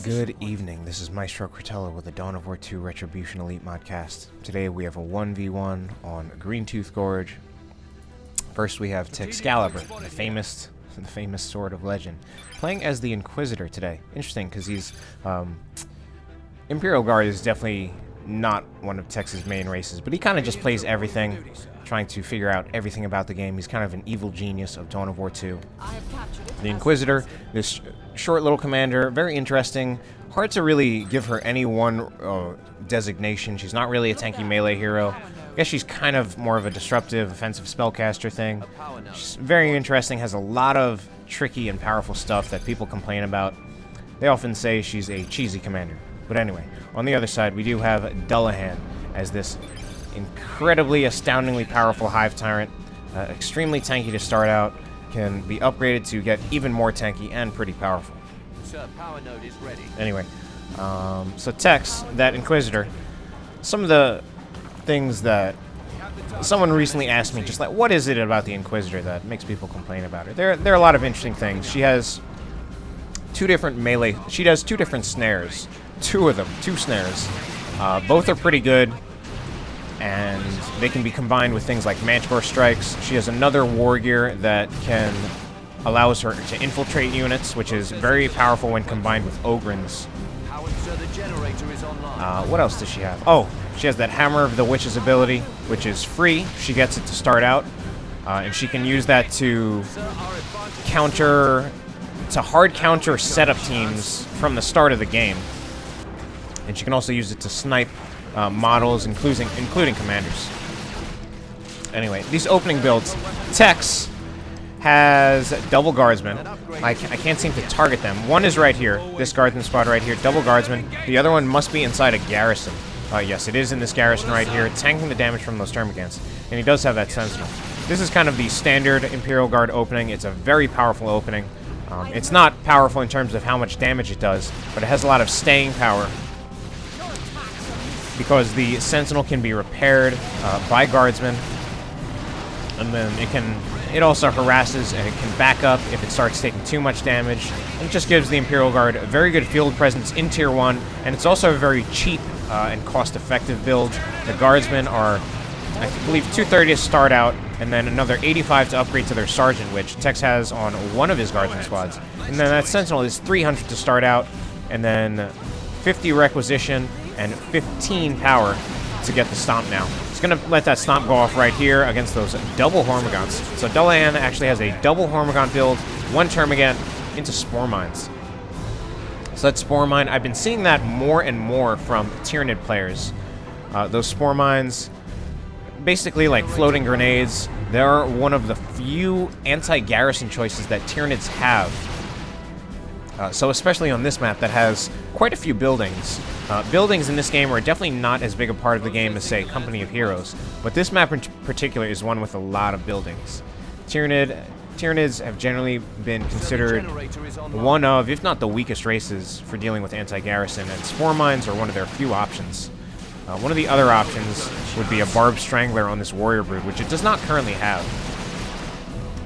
Good evening, this is Maestro Critello with the Dawn of War 2 Retribution Elite Modcast. Today we have a 1v1 on Greentooth Gorge. First we have Texcalibur, the famous sword of legend, playing as the Inquisitor today. Interesting, because he's... Imperial Guard is definitely not one of Tex's main races, but he kind of just plays everything, trying to figure out everything about the game. He's kind of an evil genius of Dawn of War 2. The Inquisitor, this short little commander, very interesting. Hard to really give her any one designation. She's not really a tanky melee hero. I guess she's kind of more of a disruptive, offensive spellcaster thing. She's very interesting, has a lot of tricky and powerful stuff that people complain about. They often say she's a cheesy commander. But anyway, on the other side, we do have Dullahan as this incredibly, astoundingly powerful Hive Tyrant. Extremely tanky to start out, can be upgraded to get even more tanky and pretty powerful. Sir, power node is ready. Anyway, so Tex, that Inquisitor, some of the things that someone recently asked me, just like, what is it about the Inquisitor that makes people complain about her? There are a lot of interesting things. She has two different melee, she does two different snares. Two snares. Both are pretty good, and they can be combined with things like Manticore Strikes. She has another war gear that allows her to infiltrate units, which is very powerful when combined with Ogryns. What else does she have? Oh, she has that Hammer of the Witch's ability, which is free. She gets it to start out, and she can use that to hard counter setup teams from the start of the game. And she can also use it to snipe models, including commanders. Anyway, these opening builds. Tex has double guardsmen. I can't seem to target them. One is right here, this guardsman squad right here, double guardsmen. The other one must be inside a garrison. Yes, it is in this garrison right here, tanking the damage from those termagants. And he does have that sentinel. This is kind of the standard Imperial Guard opening. It's a very powerful opening. It's not powerful in terms of how much damage it does, but it has a lot of staying power, because the Sentinel can be repaired by guardsmen, and then it also harasses and it can back up if it starts taking too much damage. And it just gives the Imperial Guard a very good field presence in Tier 1, and it's also a very cheap and cost-effective build. The guardsmen are, I believe, 230 to start out, and then another 85 to upgrade to their Sergeant, which Tex has on one of his guardsman squads. And then that Sentinel is 300 to start out, and then 50 requisition, and 15 power to get the Stomp now. It's going to let that Stomp go off right here against those double Hormagaunts. So Dullahan actually has a double Hormagaunt build, one Termagant into Spore Mines. So that Spore Mine, I've been seeing that more and more from Tyranid players. Those Spore Mines, basically like floating grenades, they're one of the few anti-garrison choices that Tyranids have. So especially on this map that has quite a few buildings. Buildings in this game are definitely not as big a part of the game as, say, Company of Heroes, but this map in particular is one with a lot of buildings. Tyranids have generally been considered one of, if not the weakest races for dealing with anti-garrison, and Spore Mines are one of their few options. One of the other options would be a Barbed Strangler on this Warrior Brood, which it does not currently have.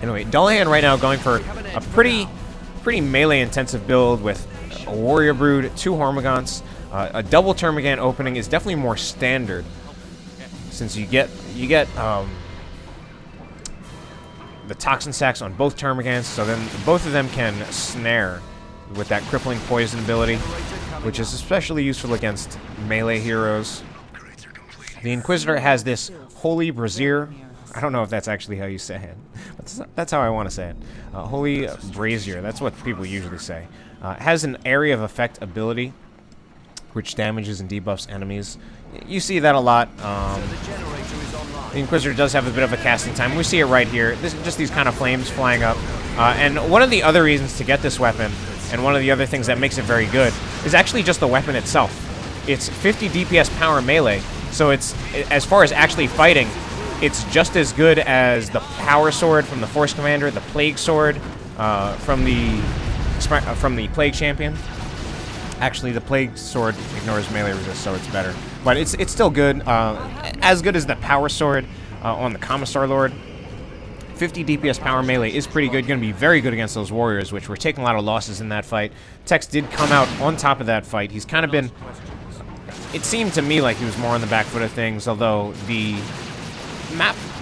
Anyway, Dullahan right now going for a pretty melee-intensive build with a Warrior Brood, two Hormagaunts. A double Termagant opening is definitely more standard, since you get the Toxin Sacks on both Termagants, so then both of them can snare with that crippling poison ability, which is especially useful against melee heroes. The Inquisitor has this Holy Brazier. I don't know if that's actually how you say it, but that's how I want to say it. Holy Brazier, that's what people usually say. Has an Area of Effect ability, which damages and debuffs enemies. You see that a lot. The Inquisitor does have a bit of a casting time. We see it right here. Just these kind of flames flying up. And one of the other reasons to get this weapon, and one of the other things that makes it very good, is actually just the weapon itself. It's 50 DPS power melee, so it's, as far as actually fighting, it's just as good as the Power Sword from the Force Commander, the Plague Sword from the Plague Champion. Actually, the Plague Sword ignores melee resist, so it's better. But it's still good. As good as the Power Sword on the Commissar Lord. 50 DPS power melee is pretty good. Going to be very good against those warriors, which were taking a lot of losses in that fight. Tex did come out on top of that fight. He's kind of been... It seemed to me like he was more on the back foot of things, although the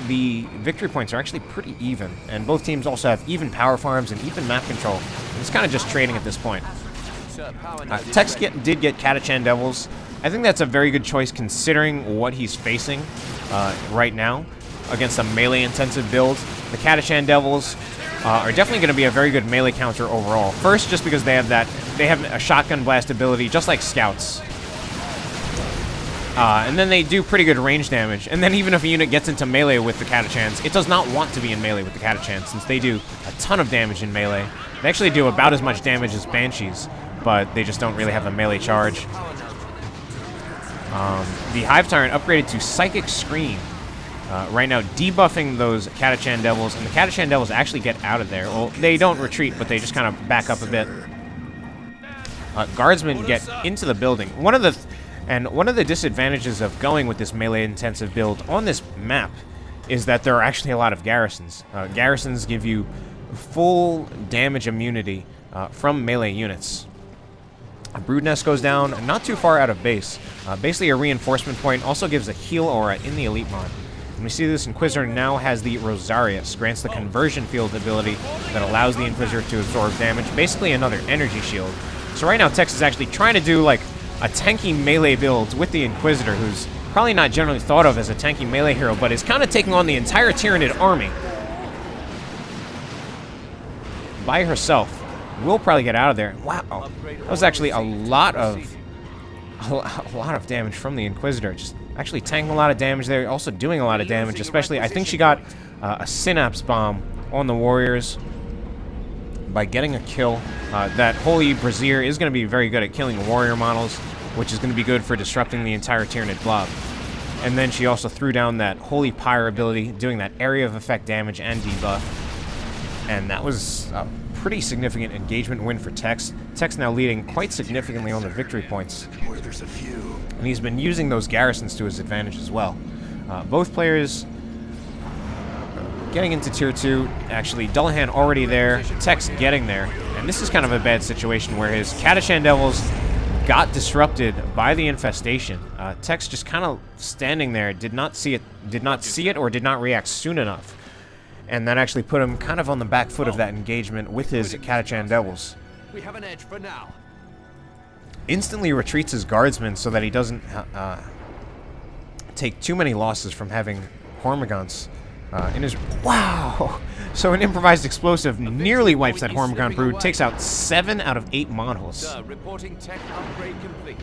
victory points are actually pretty even, and both teams also have even power farms and even map control. And it's kind of just trading at this point. Tex did get Catachan Devils. I think that's a very good choice considering what he's facing right now against a melee-intensive build. The Catachan Devils are definitely going to be a very good melee counter overall. First, just because they have a shotgun blast ability, just like Scouts. And then they do pretty good range damage. And then even if a unit gets into melee with the Catachans, it does not want to be in melee with the Catachans, since they do a ton of damage in melee. They actually do about as much damage as Banshees, but they just don't really have a melee charge. The Hive Tyrant upgraded to Psychic Scream. Right now, debuffing those Catachan Devils, and the Catachan Devils actually get out of there. Well, they don't retreat, but they just kind of back up a bit. Guardsmen get into the building. One of the disadvantages of going with this melee-intensive build on this map is that there are actually a lot of garrisons. Garrisons give you full damage immunity from melee units. A Brood Nest goes down not too far out of base. Basically, a reinforcement point also gives a heal aura in the Elite Mod. And we see this Inquisitor now has the Rosarius, grants the conversion field ability that allows the Inquisitor to absorb damage, basically another energy shield. So right now, Tex is actually trying to do like a tanky melee build with the Inquisitor, who's probably not generally thought of as a tanky melee hero, but is kind of taking on the entire Tyranid army by herself. We'll probably get out of there. Wow, that was actually a lot of damage from the Inquisitor. Just actually tanking a lot of damage there, also doing a lot of damage, especially, I think she got a Synapse Bomb on the Warriors by getting a kill. That Holy Brazier is going to be very good at killing Warrior models, which is going to be good for disrupting the entire Tyranid blob. And then she also threw down that Holy Pyre ability, doing that area of effect damage and debuff. And that was a pretty significant engagement win for Tex. Tex now leading quite significantly on the victory points. And he's been using those garrisons to his advantage as well. Both players getting into Tier 2. Actually, Dullahan already there, Tex getting there. And this is kind of a bad situation where his Catachan Devils got disrupted by the infestation. Tex just kind of standing there, did not see it or did not react soon enough. And that actually put him kind of on the back foot of that engagement with his Catachan Devils. We have an edge for now. Instantly retreats his guardsmen so that he doesn't take too many losses from having Hormagaunts in his... Wow! So an improvised explosive nearly wipes that Hormagaunt brood, takes out 7 out of 8 models. Reporting tech upgrade complete.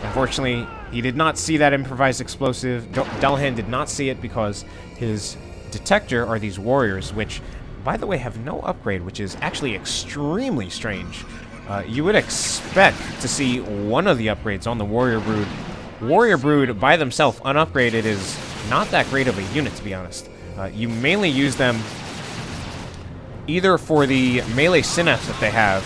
Unfortunately, he did not see that improvised explosive. Dullahan did not see it because his detector are these warriors, which, by the way, have no upgrade, which is actually extremely strange. You would expect to see one of the upgrades on the Warrior Brood. Warrior Brood, by themselves, unupgraded, is not that great of a unit, to be honest. You mainly use them either for the melee synapse that they have,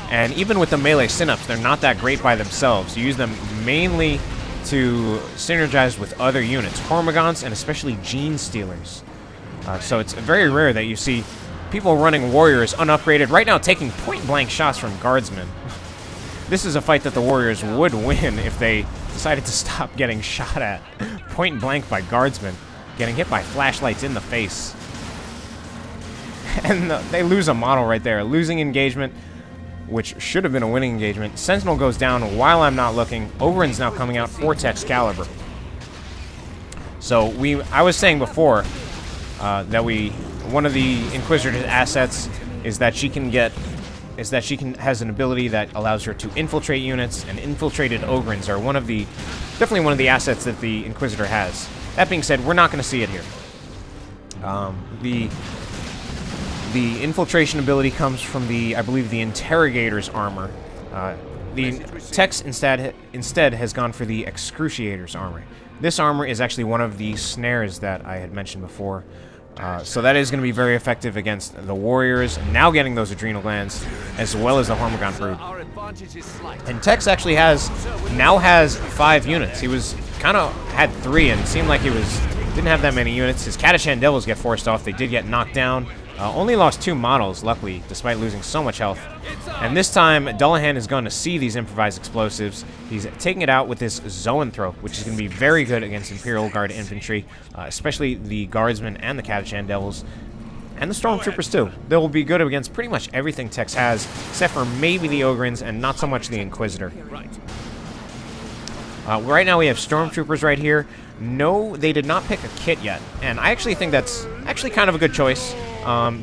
and even with the melee synapse, they're not that great by themselves. You use them mainly to synergize with other units, Hormagaunts and especially Gene Stealers. So it's very rare that you see people running Warriors unupgraded, right now taking point-blank shots from Guardsmen. This is a fight that the Warriors would win if they decided to stop getting shot at point-blank by Guardsmen, getting hit by flashlights in the face. And they lose a model right there, losing engagement, which should have been a winning engagement. Sentinel goes down while I'm not looking. Oberyn's now coming out for Texcalibur. So I was saying before that one of the Inquisitor's assets is that has an ability that allows her to infiltrate units, and infiltrated Ogrins are definitely one of the assets that the Inquisitor has. That being said, we're not going to see it here. The infiltration ability comes from I believe the Interrogator's armor. The Tex instead has gone for the Excruciator's armor. This armor is actually one of the snares that I had mentioned before. So that is going to be very effective against the Warriors, now getting those adrenal glands, as well as the Hormagaunt brood. And Tex actually now has 5 units. He was had 3, and it seemed like he was Didn't have that many units. His Catachan Devils get forced off. They did get knocked down. Only lost 2 models, luckily, despite losing so much health. And this time, Dullahan is going to see these improvised explosives. He's taking it out with this Zoanthrope, which is going to be very good against Imperial Guard infantry, especially the Guardsmen and the Catachan Devils. And the Stormtroopers, too. They will be good against pretty much everything Tex has, except for maybe the Ogrins and not so much the Inquisitor. Right now we have Stormtroopers right here. No, they did not pick a kit yet, and I actually think that's actually kind of a good choice.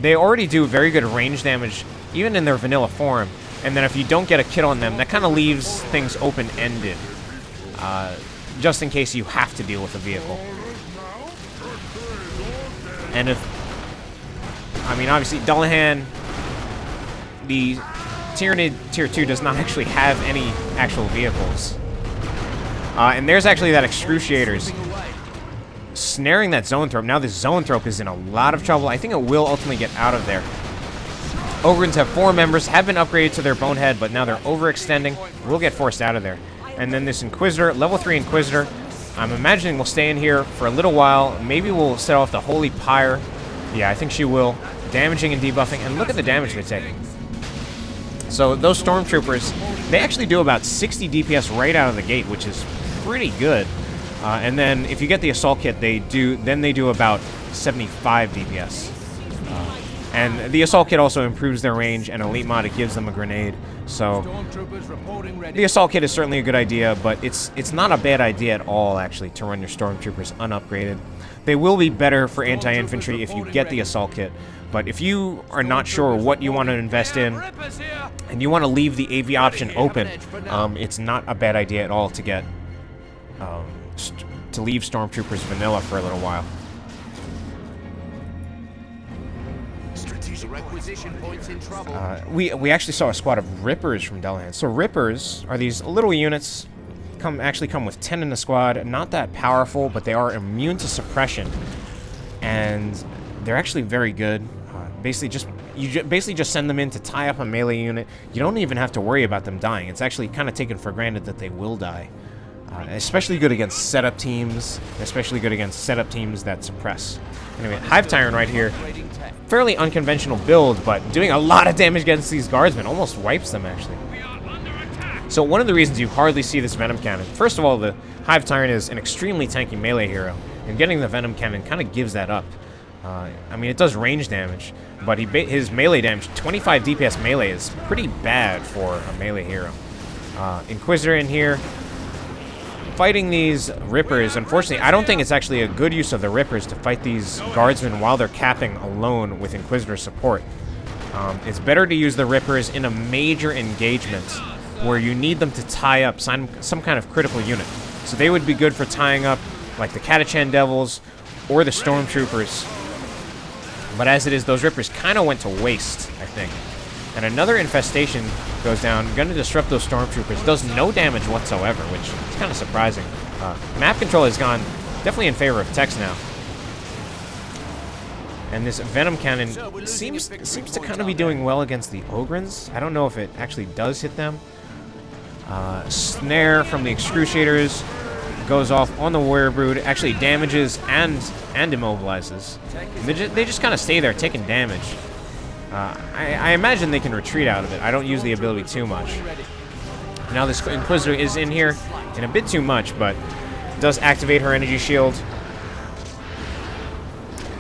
They already do very good range damage, even in their vanilla form, and then if you don't get a kit on them, that kind of leaves things open-ended, just in case you have to deal with a vehicle. And I mean, obviously, Dullahan, the Tyranid Tier 2 does not actually have any actual vehicles. And there's actually that Excruciators snaring that Zoanthrope. Now this Zoanthrope is in a lot of trouble. I think it will ultimately get out of there. Ogrins have 4 members, have been upgraded to their Bonehead, but now they're overextending. Will get forced out of there. And then this Inquisitor, level 3 Inquisitor, I'm imagining will stay in here for a little while. Maybe we'll set off the Holy Pyre. Yeah, I think she will. Damaging and debuffing, and look at the damage they're taking. So those Stormtroopers, they actually do about 60 DPS right out of the gate, which is pretty good. And then if you get the Assault Kit, they do about 75 DPS. And the Assault Kit also improves their range, and Elite Mod, it gives them a grenade. So the Assault Kit is certainly a good idea, but it's not a bad idea at all, actually, to run your Stormtroopers unupgraded. They will be better for anti-infantry if you get the Assault Kit, but if you are not sure what you want to invest in, and you want to leave the AV option open, it's not a bad idea at all to get to leave Stormtroopers vanilla for a little while. Requisition points in trouble. We actually saw a squad of Rippers from Dullahan. So Rippers are these little units, actually come with 10 in the squad. Not that powerful, but they are immune to suppression, and they're actually very good. You basically just send them in to tie up a melee unit. You don't even have to worry about them dying. It's actually kind of taken for granted that they will die. Especially good against setup teams, especially good against setup teams that suppress. Anyway, Hive Tyrant right here. Fairly unconventional build, but doing a lot of damage against these guardsmen. Almost wipes them, actually. So one of the reasons you hardly see this Venom Cannon, first of all, the Hive Tyrant is an extremely tanky melee hero, and getting the Venom Cannon kind of gives that up. I mean, it does range damage, but his melee damage, 25 DPS melee, is pretty bad for a melee hero. Inquisitor in here, fighting these Rippers. Unfortunately, I don't think it's actually a good use of the Rippers to fight these Guardsmen while they're capping alone with Inquisitor support. It's better to use the Rippers in a major engagement where you need them to tie up some kind of critical unit. So they would be good for tying up like the Catachan Devils or the Stormtroopers. But as it is, those Rippers kind of went to waste, I think. And another infestation goes down, going to disrupt those Stormtroopers. Does no damage whatsoever, which is kind of surprising. Map control has gone definitely in favor of Tex now. And this Venom Cannon seems to kind of be doing well against the Ogrins. I don't know if it actually does hit them. Snare from the Excruciators goes off on the Warrior Brood, actually damages and immobilizes. They just kind of stay there taking damage. I imagine they can retreat out of it. I don't use the ability too much. Now this Inquisitor is in here in a bit too much, but does activate her energy shield.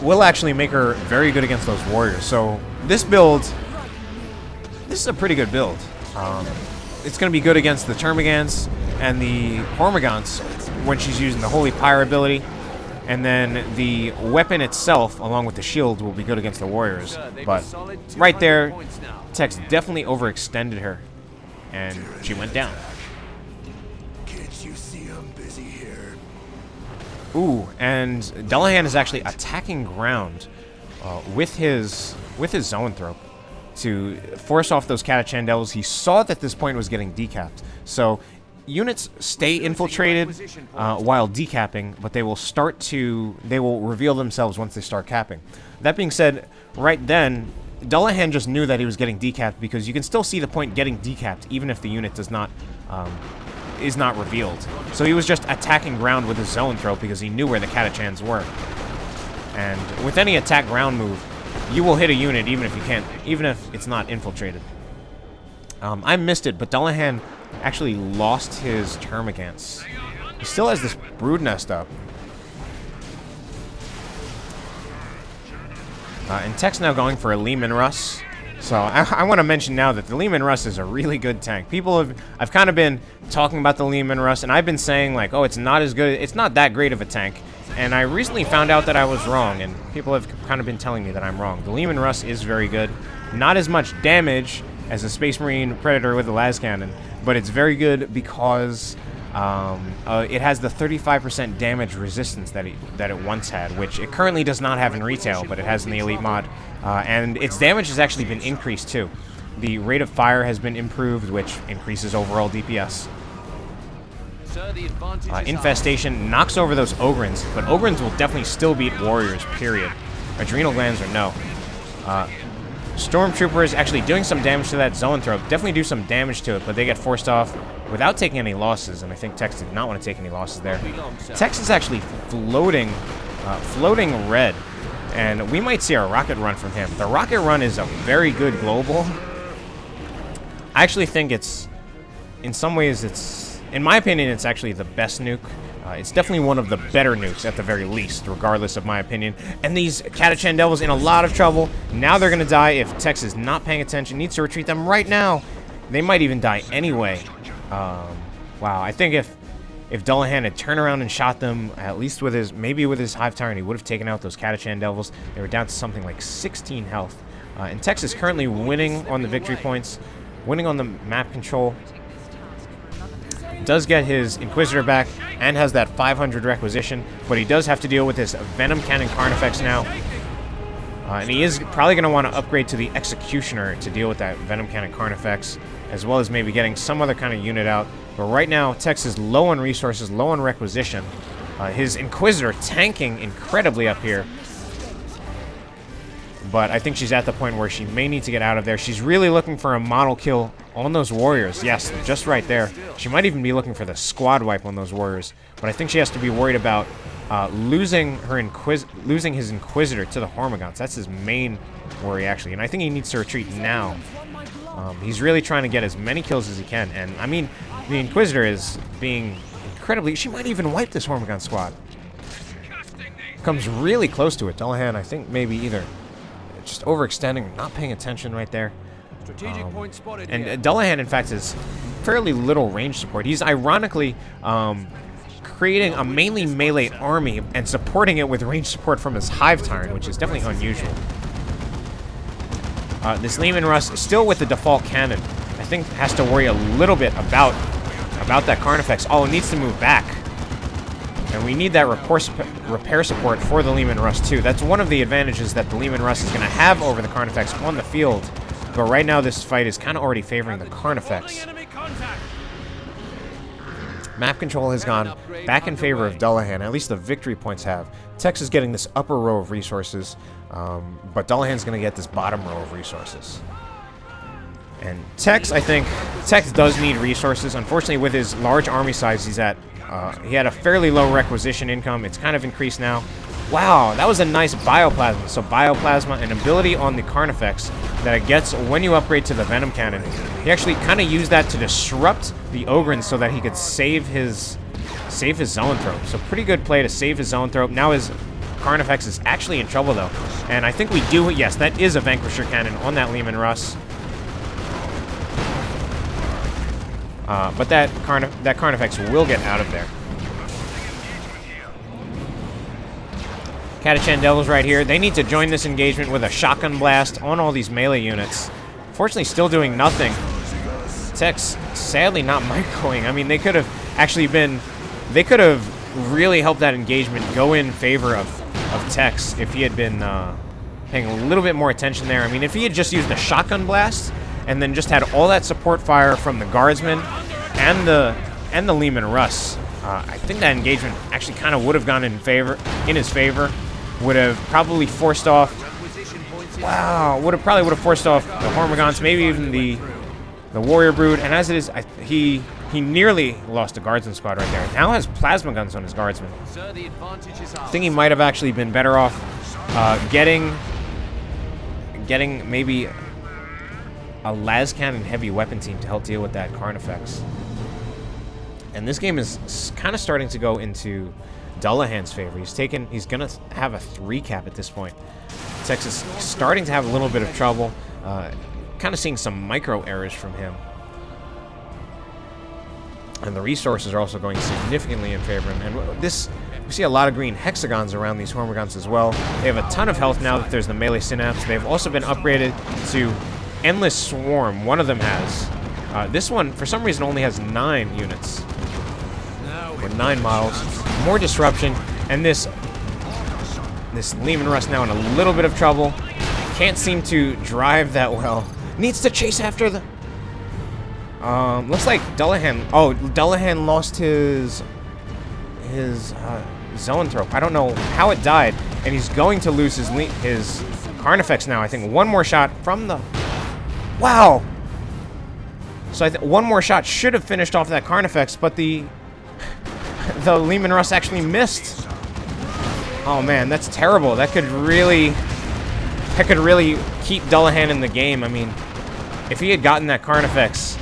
Will actually make her very good against those warriors. So this build, this is a pretty good build. It's going to be good against the Termagants and the Hormagaunts when she's using the Holy Pyre ability. And then the weapon itself, along with the shield, will be good against the warriors. But right there, Tex definitely overextended her, and she went down. Can't you see I'm busy here? Ooh, and Dullahan is actually attacking ground with his Zoanthrope to force off those Catachan Devils. He saw that this point was getting decapped, so units stay infiltrated while decapping, but they will reveal themselves once they start capping. That being said, right then, Dullahan just knew that he was getting decapped because you can still see the point getting decapped even if the unit does not is not revealed. So he was just attacking ground with his zoanthrope because he knew where the catachans were. And with any attack ground move, you will hit a unit even if it's not infiltrated. I missed it, but Dullahan actually lost his Termagants. He still has this brood nest up. And Tech's now going for a Lehman Russ. So I want to mention now that the Lehman Russ is a really good tank. I've kind of been talking about the Lehman Russ, and I've been saying like, oh, it's not as good, it's not that great of a tank. And I recently found out that I was wrong, and people have kind of been telling me that I'm wrong. The Lehman Russ is very good. Not as much damage as a Space Marine Predator with the las cannon, but it's very good because it has the 35% damage resistance that it once had, which it currently does not have in retail, but it has in the Elite mod. And its damage has actually been increased too. The rate of fire has been improved, which increases overall DPS. Infestation knocks over those Ogrins, but Ogrins will definitely still beat Warriors, period. Adrenal Glands or no. Stormtroopers actually doing some damage to that Zoanthrope. Definitely do some damage to it, but they get forced off without taking any losses, and I think Tex did not want to take any losses there. Tex is actually floating red, and we might see a rocket run from him. The rocket run is a very good global. I actually think in some ways in my opinion, it's actually the best nuke. It's definitely one of the better nukes, at the very least, regardless of my opinion. And these Catachan Devils in a lot of trouble. Now they're going to die if Tex is not paying attention. Needs to retreat them right now. They might even die anyway. Wow, I think if Dullahan had turned around and shot them, at least maybe with his Hive Tyrant, he would have taken out those Catachan Devils. They were down to something like 16 health. And Tex is currently winning on the victory points, winning on the map control. Does get his Inquisitor back and has that 500 requisition, but he does have to deal with this Venom Cannon Carnifex now. And he is probably going to want to upgrade to the Executioner to deal with that Venom Cannon Carnifex, as well as maybe getting some other kind of unit out. But right now, Tex is low on resources, low on requisition. His Inquisitor tanking incredibly up here. But I think she's at the point where she may need to get out of there. She's really looking for a model kill on those Warriors. Yes, just right there. She might even be looking for the squad wipe on those Warriors. But I think she has to be worried about losing his Inquisitor to the Hormagaunts. That's his main worry, actually. And I think he needs to retreat now. He's really trying to get as many kills as he can. And, I mean, the Inquisitor is being incredibly... She might even wipe this Hormagaun squad. Comes really close to it. Dullahan, I think, maybe either... just overextending, not paying attention right there. Strategic point spotted and here. Dullahan, in fact, is fairly little range support. He's ironically creating a mainly melee army and supporting it with range support from his Hive Tyrant, which is definitely unusual. This Lehman Russ is still with the default cannon. I think has to worry a little bit about that Carnifex. Oh, it needs to move back. And we need that repair support for the Lehman Russ, too. That's one of the advantages that the Lehman Russ is going to have over the Carnifex on the field. But right now, this fight is kind of already favoring the Carnifex. Map control has gone back in favor of Dullahan. At least the victory points have. Tex is getting this upper row of resources, but Dullahan's going to get this bottom row of resources. And Tex, I think, Tex does need resources. Unfortunately, with his large army size, he had a fairly low requisition income. It's kind of increased now. Wow, that was a nice Bioplasma. So Bioplasma, an ability on the Carnifex that it gets when you upgrade to the Venom Cannon. He actually kind of used that to disrupt the Ogrins so that he could save his Zoanthrope. So pretty good play to save his Zoanthrope. Now his Carnifex is actually in trouble, though. And I think we do, yes, that is a Vanquisher Cannon on that Lehman Russ. But that Carnifex will get out of there. Catachan Devils right here. They need to join this engagement with a shotgun blast on all these melee units. Fortunately, still doing nothing. Tex, sadly, not microing. I mean, they could have actually been... They could have really helped that engagement go in favor of Tex if he had been paying a little bit more attention there. I mean, if he had just used the shotgun blast and then just had all that support fire from the Guardsmen and the Lehman Russ, I think that engagement actually kind of would have gone in his favor. Would have probably forced off. Wow, probably would have forced off the Hormagaunts, maybe even the Warrior Brood. And as it is, he He nearly lost a guardsman squad right there. Now has plasma guns on his guardsmen. Sir, the advantage is ours. I think he might have actually been better off getting maybe a las cannon heavy weapon team to help deal with that Carnifex. And this game is kind of starting to go into Dullahan's favor. He's gonna have a 3 cap at this point. Texas starting to have a little bit of trouble. Kind of seeing some micro errors from him. And the resources are also going significantly in favor of him. And this, we see a lot of green hexagons around these Hormagaunts as well. They have a ton of health now that there's the melee synapse. They've also been upgraded to Endless Swarm. One of them has. This one, for some reason, only has 9 units. Or 9 models. More disruption. And this Lehman Russ now in a little bit of trouble. Can't seem to drive that well. Needs to chase after the... looks like Dullahan... Oh, Dullahan lost his Zoanthrope. I don't know how it died. And he's going to lose his Carnifex now. I think one more shot from the... Wow! So one more shot should have finished off that Carnifex, but the Lehman Russ actually missed. Oh man, that's terrible. That could really keep Dullahan in the game. I mean, if he had gotten that Carnifex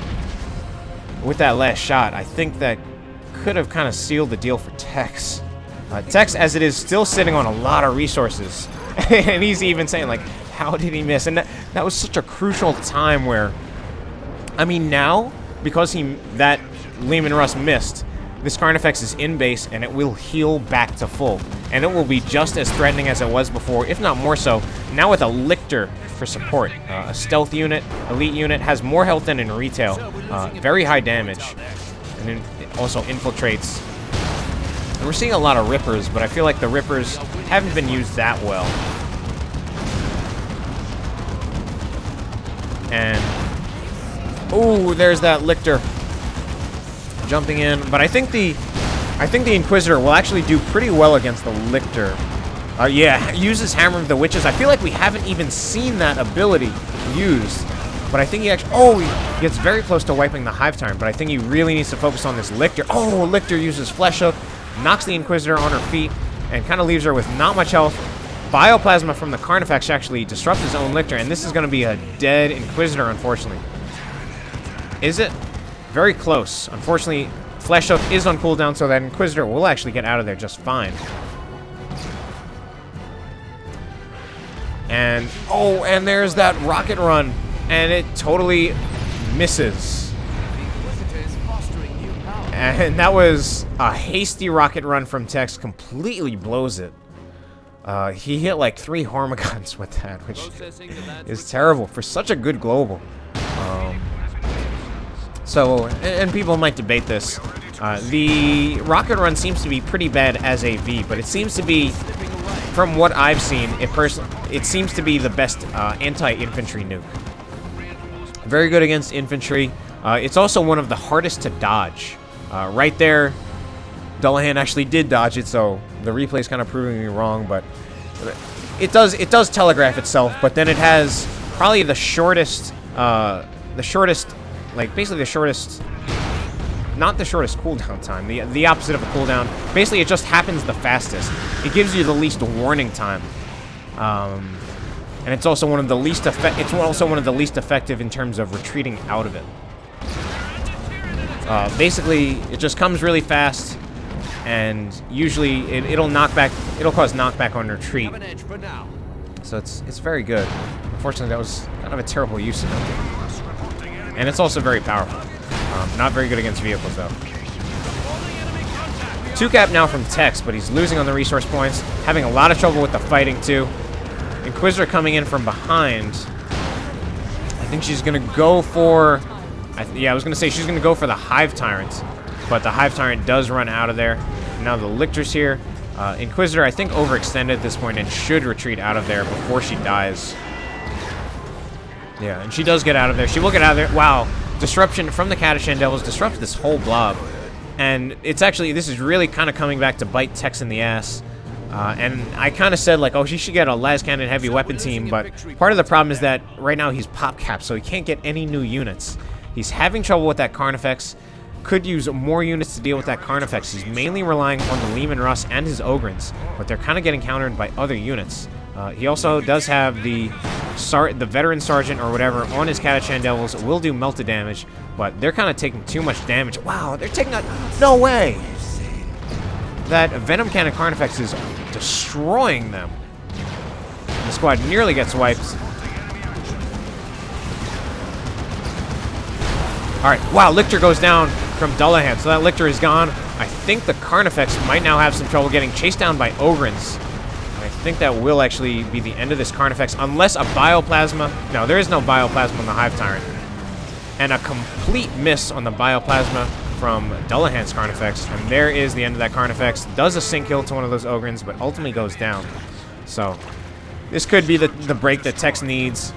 with that last shot, I think that could have kind of sealed the deal for Tex. Tex, as it is, still sitting on a lot of resources. And he's even saying, like, how did he miss? And that was such a crucial time where, I mean, now, because that Lehman Russ missed, this Carnifex is in base, and it will heal back to full. And it will be just as threatening as it was before, if not more so. Now with a Lictor for support. A stealth unit, elite unit, has more health than in retail. Very high damage. And then it also infiltrates. And we're seeing a lot of Rippers, but I feel like the Rippers haven't been used that well. And... oh, there's that Lictor jumping in. But I think the Inquisitor will actually do pretty well against the Lictor. Yeah, uses Hammer of the Witches. I feel like we haven't even seen that ability used. But I think he actually... oh, he gets very close to wiping the Hive Tyrant, but I think he really needs to focus on this Lictor. Oh, Lictor uses Flesh Hook, knocks the Inquisitor on her feet, and kind of leaves her with not much health. Bioplasma from the Carnifex actually disrupts his own Lictor, and this is going to be a dead Inquisitor, unfortunately. Is it? Very close. Unfortunately, Flesh Hook is on cooldown, so that Inquisitor will actually get out of there just fine. And, oh, and there's that rocket run, and it totally misses. And that was a hasty rocket run from Tex, completely blows it. He hit like 3 Hormagaunts with that, which is terrible for such a good global. So, and people might debate this. The rocket run seems to be pretty bad as a V, but it seems to be, from what I've seen, it seems to be the best anti-infantry nuke. Very good against infantry. It's also one of the hardest to dodge. Right there, Dullahan actually did dodge it, so the replay is kind of proving me wrong, but it does telegraph itself, but then it has probably the shortest, like basically the shortest, not the shortest cooldown time, the opposite of a cooldown. Basically, it just happens the fastest. It gives you the least warning time, and it's also one of the least effective in terms of retreating out of it. Basically, it just comes really fast, and usually it'll cause knockback on retreat. So it's very good. Unfortunately, that was kind of a terrible use of it. And it's also very powerful. Not very good against vehicles, though. 2-cap now from Tex, but he's losing on the resource points, having a lot of trouble with the fighting, too. Inquisitor coming in from behind. I think she's going to go for... yeah, I was going to say she's going to go for the Hive Tyrant, but the Hive Tyrant does run out of there. Now the Lictor's here. Inquisitor, I think, overextended at this point and should retreat out of there before she dies. Yeah, and she does get out of there. She will get out of there. Wow. Disruption from the Catachan Devils disrupts this whole blob. And it's actually, this is really kind of coming back to bite Tex in the ass. And I kind of said, like, oh, she should get a las cannon heavy weapon team, but part of the problem is that right now he's pop capped, so he can't get any new units. He's having trouble with that Carnifex. could use more units to deal with that Carnifex. He's mainly relying on the Leman Russ and his Ogrins, but they're kind of getting countered by other units. He also does have the Veteran Sergeant or whatever on his Catachan Devils, will do melted damage, but they're kind of taking too much damage. Wow, they're taking a... No way! That Venom Cannon Carnifex is destroying them. The squad nearly gets wiped. Alright, wow, Lictor goes down from Dullahan, so that Lictor is gone. I think the Carnifex might now have some trouble getting chased down by Ogrins. I think that will actually be the end of this Carnifex, unless a Bioplasma... No, there is no Bioplasma on the Hive Tyrant. And a complete miss on the Bioplasma from Dullahan's Carnifex. And there is the end of that Carnifex. Does a sync kill to one of those Ogrins, but ultimately goes down. So, this could be the break that Tex needs.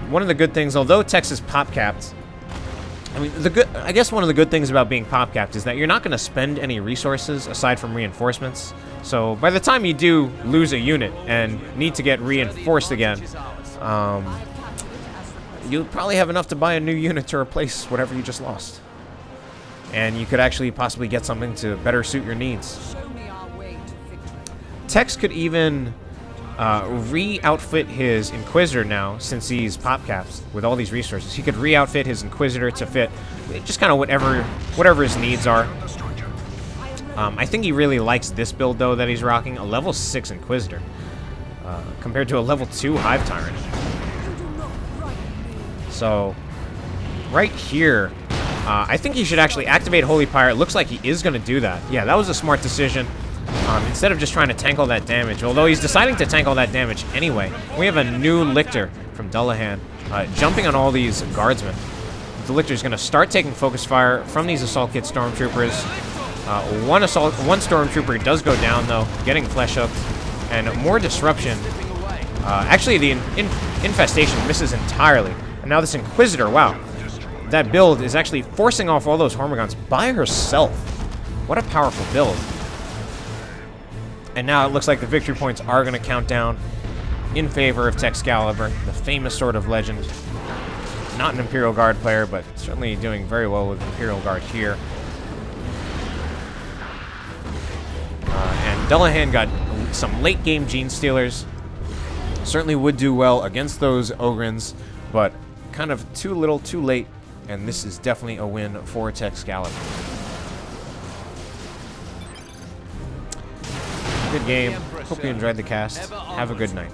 One of the good things, although Tex is pop-capped... I mean, I guess one of the good things about being pop-capped is that you're not going to spend any resources aside from reinforcements. So by the time you do lose a unit and need to get reinforced again, you'll probably have enough to buy a new unit to replace whatever you just lost. And you could actually possibly get something to better suit your needs. Tex could even re-outfit his Inquisitor now, since he's pop-capped with all these resources. He could re-outfit his Inquisitor to fit just kind of whatever his needs are. I think he really likes this build, though, that he's rocking. A level 6 Inquisitor compared to a level 2 Hive Tyrant. So, right here, I think he should actually activate Holy Pyre. It looks like he is going to do that. Yeah, that was a smart decision. Instead of just trying to tank all that damage, although he's deciding to tank all that damage anyway, we have a new Lictor from Dullahan jumping on all these guardsmen. The Lictor's going to start taking focus fire from these Assault Kit Stormtroopers. One Stormtrooper does go down, though, getting flesh hooked, and more disruption. Actually, the Infestation misses entirely. And now this Inquisitor, wow. That build is actually forcing off all those Hormigons by herself. What a powerful build. And now it looks like the victory points are going to count down in favor of Texcalibur, the famous Sword of Legend. Not an Imperial Guard player, but certainly doing very well with Imperial Guard here. And Dullahan got some late-game Gene Stealers. Certainly would do well against those Ogrins, but kind of too little, too late, and this is definitely a win for Texcalibur. Good game. Hope you enjoyed the cast. Have a good night.